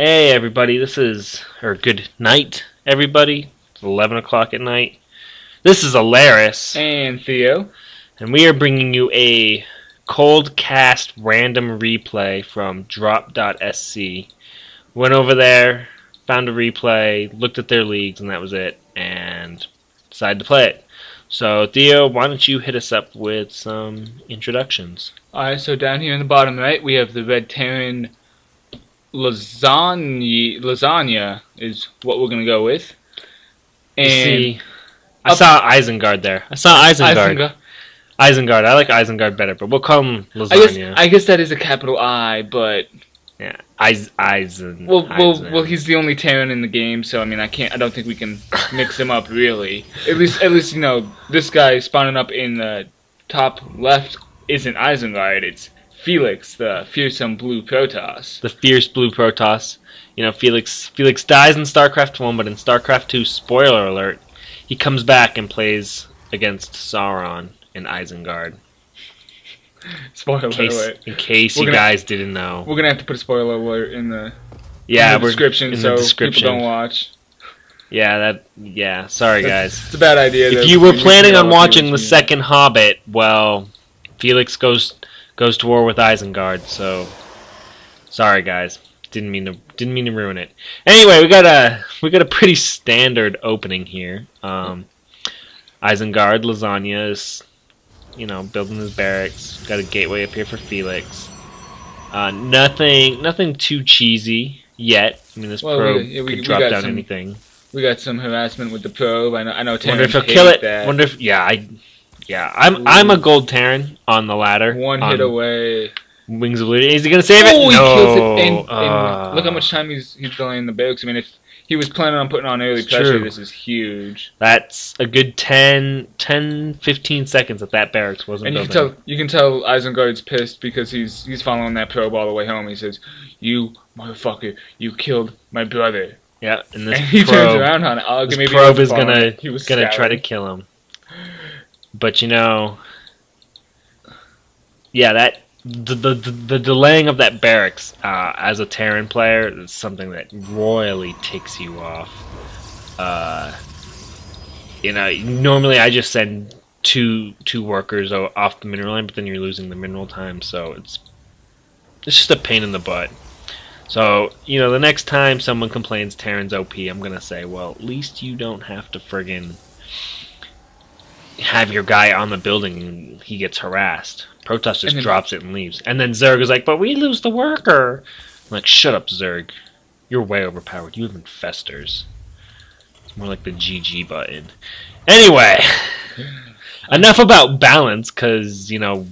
Hey everybody, good night everybody. It's 11 o'clock at night. This is Aleris, And Theo. and we are bringing you a cold cast random replay from drop.sc. Went over there, found a replay, looked at their leagues, and that was it, and decided to play it. So Theo, why don't you hit us up with some introductions? Alright, so down here in the bottom right, we have the Red Terran lasagna is what we're going to go with. And I saw Isengard there. Isengard. I like Isengard better, but we'll call him lasagna. I guess that is a capital I, but Yeah, Eisen. well, he's the only Terran in the game, so I mean, I don't think we can mix him up really. At least you know, this guy spawning up in the top left isn't Isengard. It's Felix, the fearsome blue Protoss. The fierce blue Protoss. You know, Felix dies in Starcraft 1, but in Starcraft 2, spoiler alert, he comes back and plays against Sauron in Isengard. Spoiler alert. In case you guys didn't know. We're gonna have to put a spoiler alert in the description, so people don't watch. Yeah, sorry guys. It's a bad idea. If you were planning on watching the second Hobbit, well, Felix goes to war with Isengard, so sorry guys. Didn't mean to ruin it. Anyway, we got a pretty standard opening here. Isengard lasagna is, you know, building his barracks. Got a gateway up here for Felix. Nothing too cheesy yet. I mean, this probe could drop down anything. We got some harassment with the probe. I know. Wonder if he'll kill it. I'm a gold Terran on the ladder. One hit away. Wings of Liberty. Is he gonna save it? No. He kills it. And look how much time he's delaying the barracks. I mean, if he was planning on putting on early pressure, this is huge. That's a good 15 seconds that barracks wasn't building. And you can tell Isengard's pissed because he's following that probe all the way home. He says, "You motherfucker, you killed my brother." Yeah, and he turns around on it. This probe is gonna try to kill him. But you know, yeah, the delaying of that barracks as a Terran player is something that royally ticks you off. You know, normally I just send two workers off the mineral line, but then you're losing the mineral time, so it's just a pain in the butt. So, you know, the next time someone complains Terran's OP, I'm gonna say, well, at least you don't have to friggin' have your guy on the building and he gets harassed. Protoss just drops it and leaves. And then Zerg is like, but we lose the worker. I'm like, shut up, Zerg. You're way overpowered. You live in Festers. It's more like the GG button. Anyway, enough about balance, because, you know,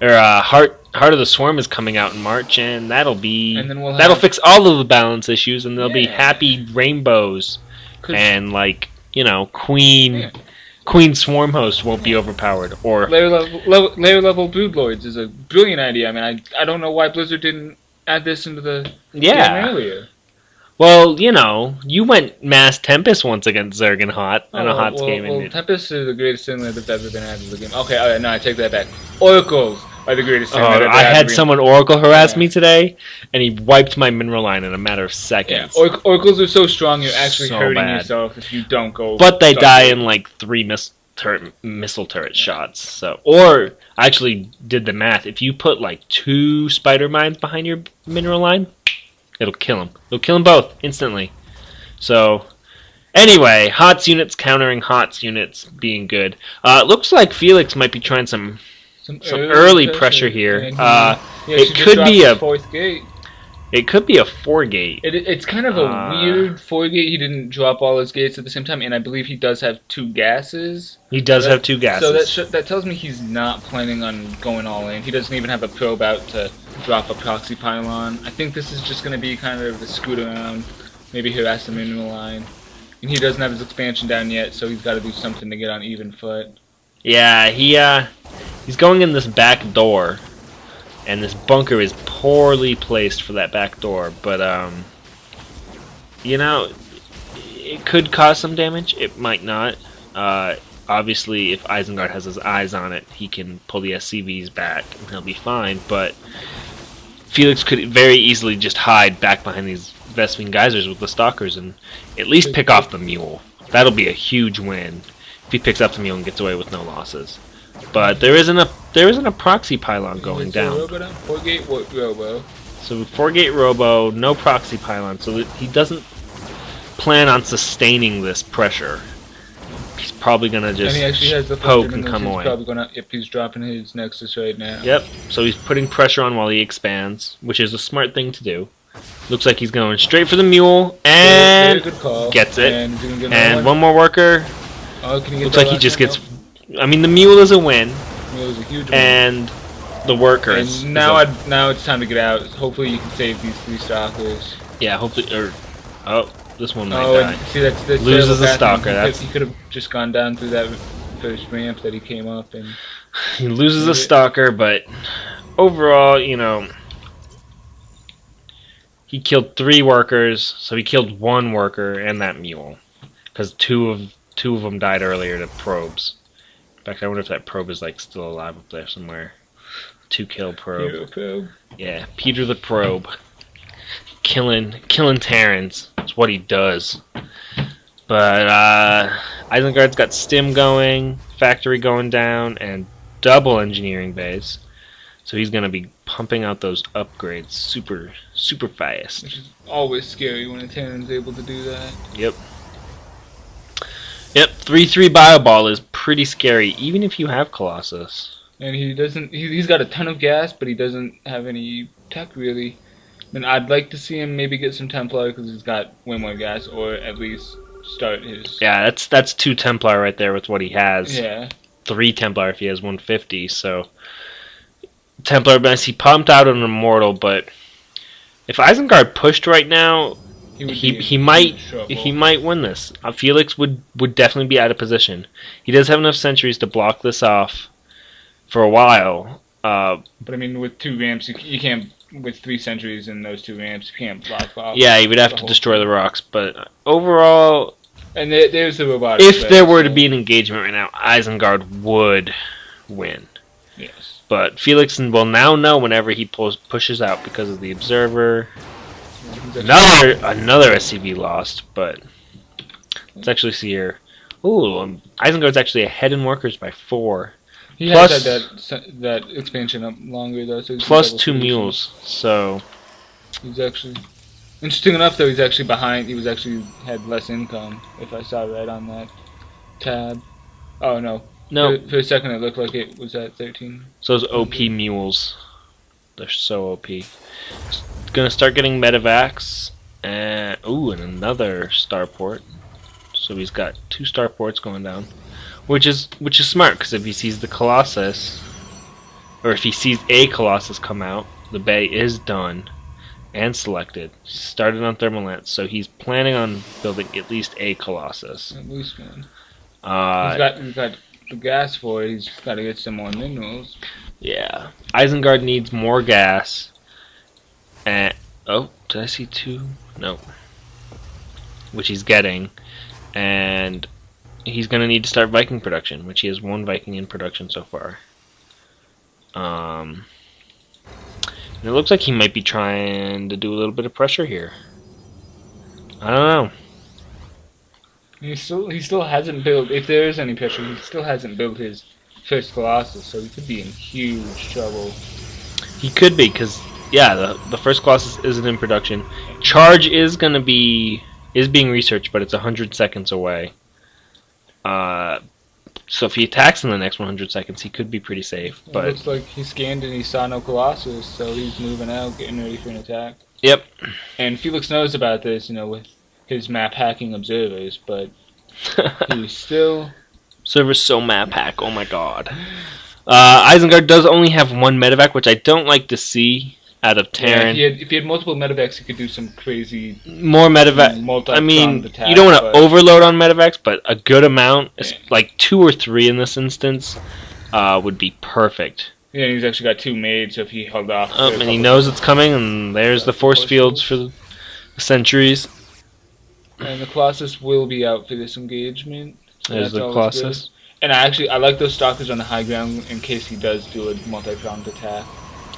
Heart of the Swarm is coming out in March, and that'll fix all of the balance issues, and there'll be happy rainbows, and, like, you know, Queen Swarm Host won't be overpowered. Or layer level Brood Lords is a brilliant idea. I mean, I don't know why Blizzard didn't add this into the game earlier. Well, you know, you went Mass Tempest once against Zerg and Hot in a Hot's game. Well, Tempest is the greatest thing that's ever been added to the game. Okay, all right, no, I take that back. Oracles are the greatest thing that ever I had someone Oracle harass me today, and he wiped my mineral line in a matter of seconds. Yeah, Oracles are so strong, you're actually hurting yourself if you don't go. But they die in like 3 missile turret shots. So, or I actually did the math. If you put like 2 spider mines behind your mineral line, it'll kill them. It'll kill them both instantly. So, anyway, Hot's units countering Hot's units being good. It looks like Felix might be trying some early pressure here. It could be a 4th gate. It could be a 4-gate. It's kind of a weird 4-gate. He didn't drop all his gates at the same time, and I believe he does have 2 gases. He does have 2 gases. So that tells me he's not planning on going all in. He doesn't even have a probe out to drop a proxy pylon. I think this is just going to be kind of a scoot around, maybe harass the mineral line. And he doesn't have his expansion down yet, so he's got to do something to get on even foot. Yeah, he's going in this back door. And this bunker is poorly placed for that back door, but you know, it could cause some damage. It might not. Obviously, if Isengard has his eyes on it, he can pull the SCVs back and he'll be fine. But Felix could very easily just hide back behind these Vespene geysers with the stalkers and at least pick off the mule. That'll be a huge win if he picks up the mule and gets away with no losses. But there isn't a proxy pylon going down. 4-gate robo. So 4-gate robo, no proxy pylon, so that he doesn't plan on sustaining this pressure. He's probably gonna just poke and come away. Yep, he's dropping his Nexus right now. Yep, so he's putting pressure on while he expands, which is a smart thing to do. Looks like he's going straight for the mule, and very good call. Gets it. And one more worker. Oh, can you get Looks like he just gets... I mean, the mule is a win. The mule is a huge win. And the workers... And now it's time to get out. Hopefully you can save these 3 stalkers. Yeah, hopefully... Oh, this one might die. And see, that's loses a stalker. He could have just gone down through that first ramp that he came up, and he loses a stalker. But overall, you know, he killed 3 workers, so he killed 1 worker and that mule, because two of them died earlier to probes. In fact, I wonder if that probe is like still alive up there somewhere. 2-kill probe. Peter the probe. Yeah, Peter the probe. Killing Terrans. That's what he does. But Isengard's got stim going, factory going down, and double engineering base. So he's gonna be pumping out those upgrades super fast. Which is always scary when a Terran's able to do that. Yep. 3/3 Bioball is pretty scary, even if you have Colossus. And he doesn't. He's got a ton of gas, but he doesn't have any tech really. I mean, I'd like to see him maybe get some Templar because he's got way more gas, or at least start his. Yeah, that's 2 Templar right there with what he has. Yeah. 3 Templar if he has 150. So Templar best. He pumped out an Immortal, but if Isengard pushed right now, he might win this. Felix would definitely be out of position. He does have enough sentries to block this off for a while. But I mean, with 2 ramps, you can't. With 3 sentries in those 2 ramps, you can't block off. Yeah, he would have to destroy the rocks. But overall, and there's the robotics. If there were to be an engagement right now, Isengard would win. Yes. But Felix will now know whenever he pushes out because of the Observer. Another SCV lost, but let's actually see here. Ooh, Isengard's actually ahead in workers by 4. He has that expansion up longer though. So plus 2 mules, so he's actually interesting enough though. He's actually behind. He was actually had less income. If I saw right on that tab. Oh no. No. For a second it looked like it was at 13. So those OP mules, they're so OP. Gonna start getting medevacs and and another starport. So he's got 2 starports going down. Which is smart, because if he sees the Colossus, or if he sees a Colossus come out, the bay is done and selected. Started on Thermalance, so he's planning on building at least a Colossus. At least one. He's got the gas for it. He's got to get some more minerals. Yeah, Isengard needs more gas. And did I see 2? No. Which he's getting, and he's going to need to start Viking production, which he has 1 Viking in production so far. And it looks like he might be trying to do a little bit of pressure here. I don't know. He still hasn't built, if there is any pressure, he still hasn't built his first Colossus, so he could be in huge trouble. He could be, because, yeah, the first Colossus isn't in production. Charge is being researched, but it's 100 seconds away. So if he attacks in the next 100 seconds, he could be pretty safe. But it looks like he scanned and he saw no Colossus, so he's moving out, getting ready for an attack. Yep. And Felix knows about this, with his map hacking observers, but he's still... Observer's so map hack, oh my god. Isengard does only have 1 medevac, which I don't like to see out of Terran. Yeah, if he had multiple medevacs, he could do some crazy... More medevac. I mean, attack, you don't want to overload on medevacs, but a good amount, like 2 or 3 in this instance, would be perfect. Yeah, and he's actually got 2 made, so if he held off... and he knows it's coming, and there's the force fields for the sentries. And the Colossus will be out for this engagement. So there's the Colossus. And I like those stalkers on the high ground in case he does do a multi-pronged attack.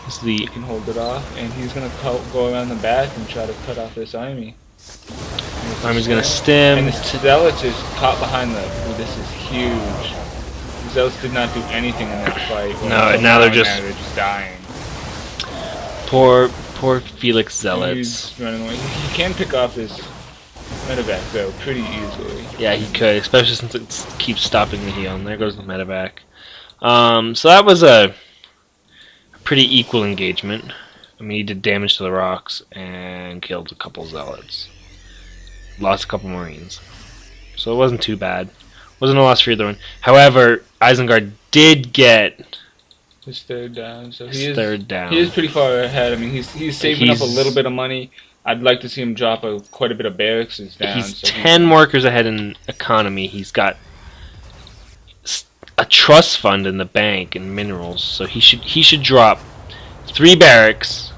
This is the He can hold it off, and he's gonna go around the back and try to cut off this army. army's gonna stim. And the Zealots is caught behind the. Ooh, this is huge. The Zealots did not do anything in that fight. No, and now they're just dying. Poor Felix Zealots. He's running away. He can pick off his medevac though pretty easily. Yeah, he could, especially since it keeps stopping the heal. And there goes the medevac. So that was a pretty equal engagement. I mean, he did damage to the rocks and killed a couple Zealots. Lost a couple Marines. So it wasn't too bad. Wasn't a loss for either one. However, Isengard did get his third down. So he is pretty far ahead. I mean, he's saving up a little bit of money. I'd like to see him drop quite a bit of barracks down. He's 10 workers ahead in economy. He's got a trust fund in the bank and minerals, so he should drop 3 barracks,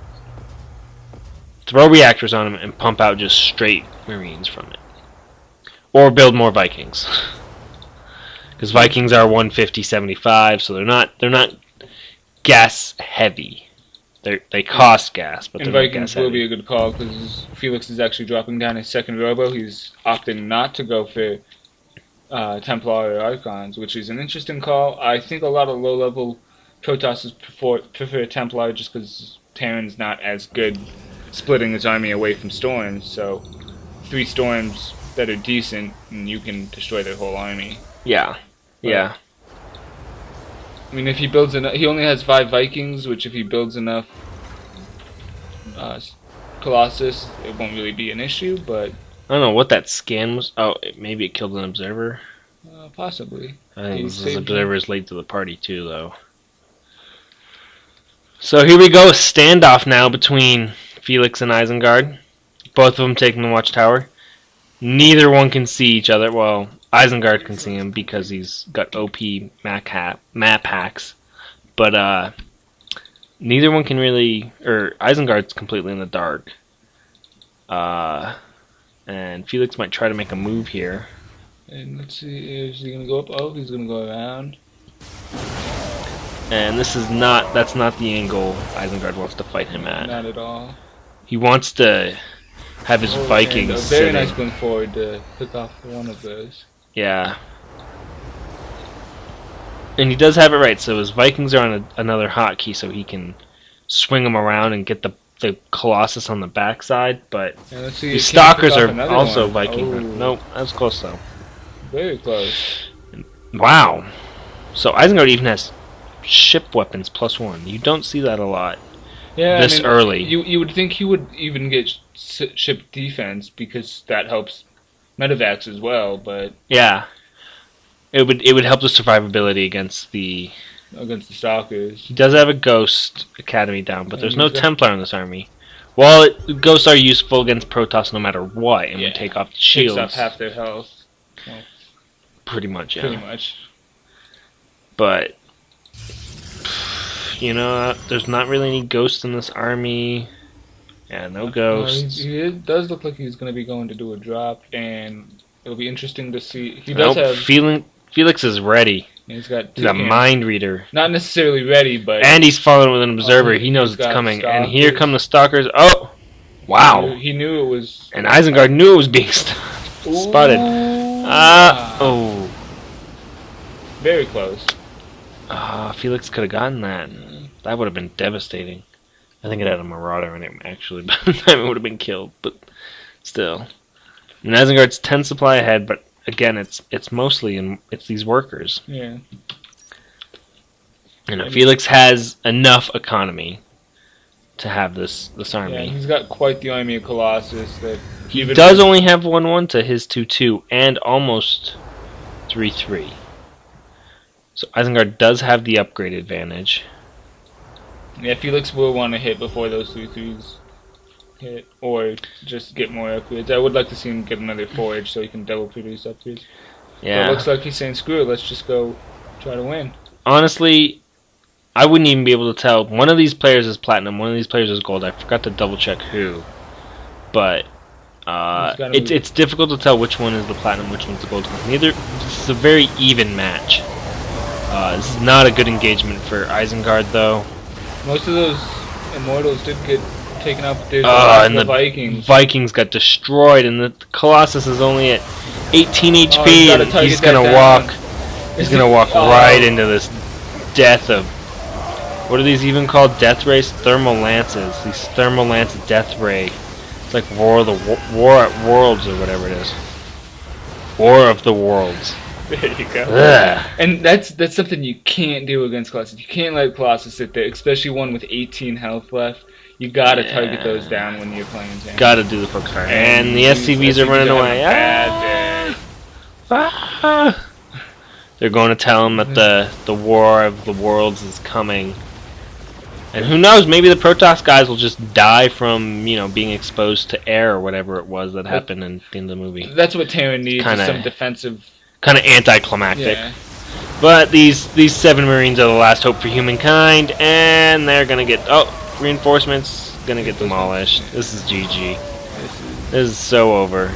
throw reactors on him, and pump out just straight Marines from it, or build more Vikings. Because Vikings are 150-75, so they're not gas heavy. They cost gas, but and they're Vikings not gas will be heavy. a good call because Felix is actually dropping down his second robo. He's opting not to go for Templar or Archons, which is an interesting call. I think a lot of low-level Protosses prefer Templar just because Terran's not as good splitting his army away from storms. So 3 storms that are decent, and you can destroy their whole army. Yeah, yeah. I mean, if he builds enough, he only has 5 Vikings, which if he builds enough Colossus, it won't really be an issue, but I don't know what that scan was. Oh, maybe it killed an observer. Possibly. I think this observer is late to the party too, though. So here we go, a standoff now between Felix and Isengard. Both of them taking the watchtower. Neither one can see each other. Well, Isengard can see him because he's got OP map hacks, but neither one can really. Or Isengard's completely in the dark. And Felix might try to make a move here. And let's see, is he gonna go up? Oh, he's gonna go around. And that's not the angle Isengard wants to fight him at. Not at all. He wants to have his Vikings and a very nice going forward to pick off one of those. Yeah. And he does have it right, so his Vikings are on another hotkey so he can swing them around and get the Colossus on the backside, but the Stalkers are also Viking. Oh. Nope, that was close though. Very close. Wow. So Isengard even has ship weapons +1. You don't see that a lot. Yeah, this early. You would think he would even get ship defense because that helps medevacs as well, but yeah, it would help the survivability against the Stalkers. He does have a Ghost Academy down, but there's no Templar in this army. Well, Ghosts are useful against Protoss no matter what, and would take off the shields. Takes off half their health. Well, pretty much, yeah. Pretty much. But you know, there's not really any ghosts in this army. Yeah, no ghosts. It does look like he's going to be going to do a drop, and it'll be interesting to see. He does have. Felix is ready. He's got a mind reader. Not necessarily ready, but. And he's following with an observer. He knows it's coming. Stalkers. And here come the Stalkers. Oh! Wow. He knew it was. And Isengard knew it was being spotted. Oh. Very close. Felix could have gotten that. That would have been devastating. I think it had a Marauder in it, actually, by the time it would have been killed, but still. And Isengard's 10 supply ahead, but again, it's mostly it's these workers. Yeah. You know, Felix has enough economy to have this army. Yeah, he's got quite the army of Colossus. That he does only have 1-1 to his 2-2, and almost 3-3. So Isengard does have the upgrade advantage. Yeah, Felix will want to hit before those 3-3s hit, or just get more upgrades. I would like to see him get another forage so he can double produce upgrades. Yeah. But it looks like he's saying, screw it, let's just go try to win. Honestly, I wouldn't even be able to tell. One of these players is platinum, one of these players is gold. I forgot to double check who. But it's difficult to tell which one is the platinum, which one's the gold. This is a very even match. This is not a good engagement for Isengard, though. Most of those immortals did get taken up. There's And the the Vikings. Vikings got destroyed, and the Colossus is only at 18 HP, gotta and target he's that gonna down. walk. He's gonna walk right into this death of. What are these even called? Death rays? Thermal lances. These thermal lance death ray. It's like War at Worlds or whatever it is. War of the Worlds. There you go. Ugh. And that's something you can't do against Colossus. You can't let Colossus sit there, especially one with 18 health left. You gotta target those down when you're playing tank. Gotta do the focus fire. And the SCVs are running away. Bad day. Ah. They're going to tell him that the War of the Worlds is coming. And who knows, maybe the Protoss guys will just die from, being exposed to air or whatever it was that happened in the end of the movie. That's what Terran needs, is some defensive... Kind of anticlimactic. Yeah. But these 7 Marines are the last hope for humankind, and they're going to get... Oh, reinforcements, going to get demolished. This is GG. This is so over.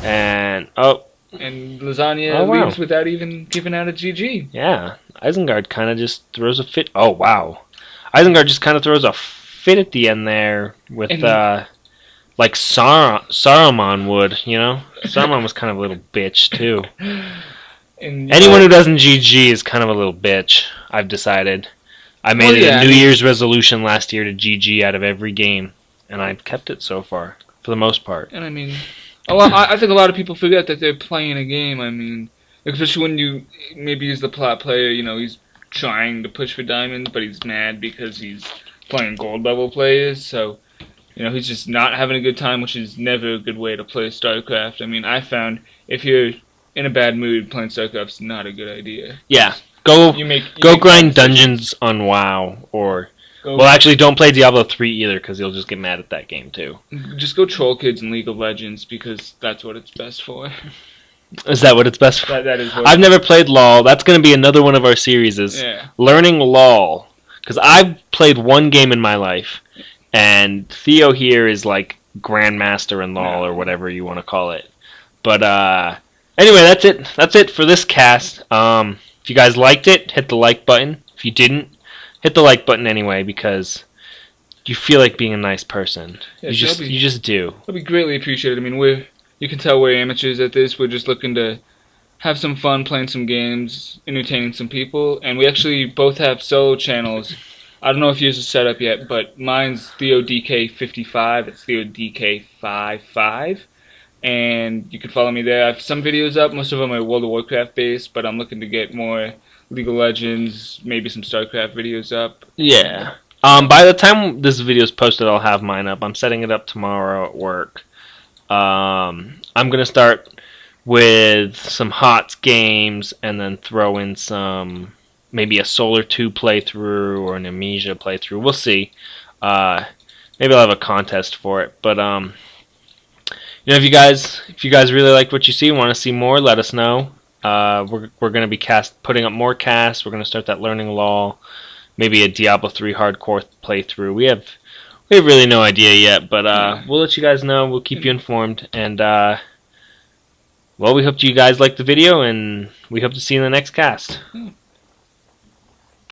And, And Lasagna leaves without even giving out a GG. Yeah, Isengard kind of just throws a fit. Oh, wow. Isengard just kind of throws a fit at the end there with, like Saruman would, Saruman was kind of a little bitch, too. And, Anyone who doesn't GG is kind of a little bitch, I've decided. I made a New Year's resolution last year to GG out of every game, and I've kept it so far, for the most part. And I mean... I think a lot of people forget that they're playing a game. I mean, especially when you maybe use the plat player, he's trying to push for diamonds, but he's mad because he's playing gold level players. So, he's just not having a good time, which is never a good way to play StarCraft. I mean, I found if you're in a bad mood, playing StarCraft's not a good idea. Yeah, go grind dungeons on WoW or. Well, actually, don't play Diablo 3 either, because you'll just get mad at that game, too. Just go troll kids in League of Legends, because that's what it's best for. Is that what it's best for? That is what I've never played LoL. That's going to be another one of our series, learning LoL. Because I've played one game in my life, and Theo here is like Grandmaster in LoL, or whatever you want to call it. But, anyway, that's it. That's it for this cast. If you guys liked it, hit the like button. If you didn't, hit the like button anyway, because you feel like being a nice person. Yeah, you just do. That'll be greatly appreciated. I mean, you can tell we're amateurs at this. We're just looking to have some fun, playing some games, entertaining some people, and we actually both have solo channels. I don't know if yours is set up yet, but mine's TheoDK55. It's TheoDK55, and you can follow me there. I have some videos up. Most of them are World of Warcraft based, but I'm looking to get more League of Legends, maybe some StarCraft videos up. Yeah. By the time this video is posted, I'll have mine up. I'm setting it up tomorrow at work. I'm going to start with some HOTS games and then throw in maybe a Solar 2 playthrough or an Amnesia playthrough. We'll see. Maybe I'll have a contest for it. But, if you guys really like what you see and want to see more, let us know. We're going to be putting up more casts. We're going to start that learning LoL, maybe a Diablo 3 hardcore playthrough. We have really no idea yet, but we'll let you guys know. We'll keep you informed, and well, we hope you guys liked the video, and we hope to see you in the next cast.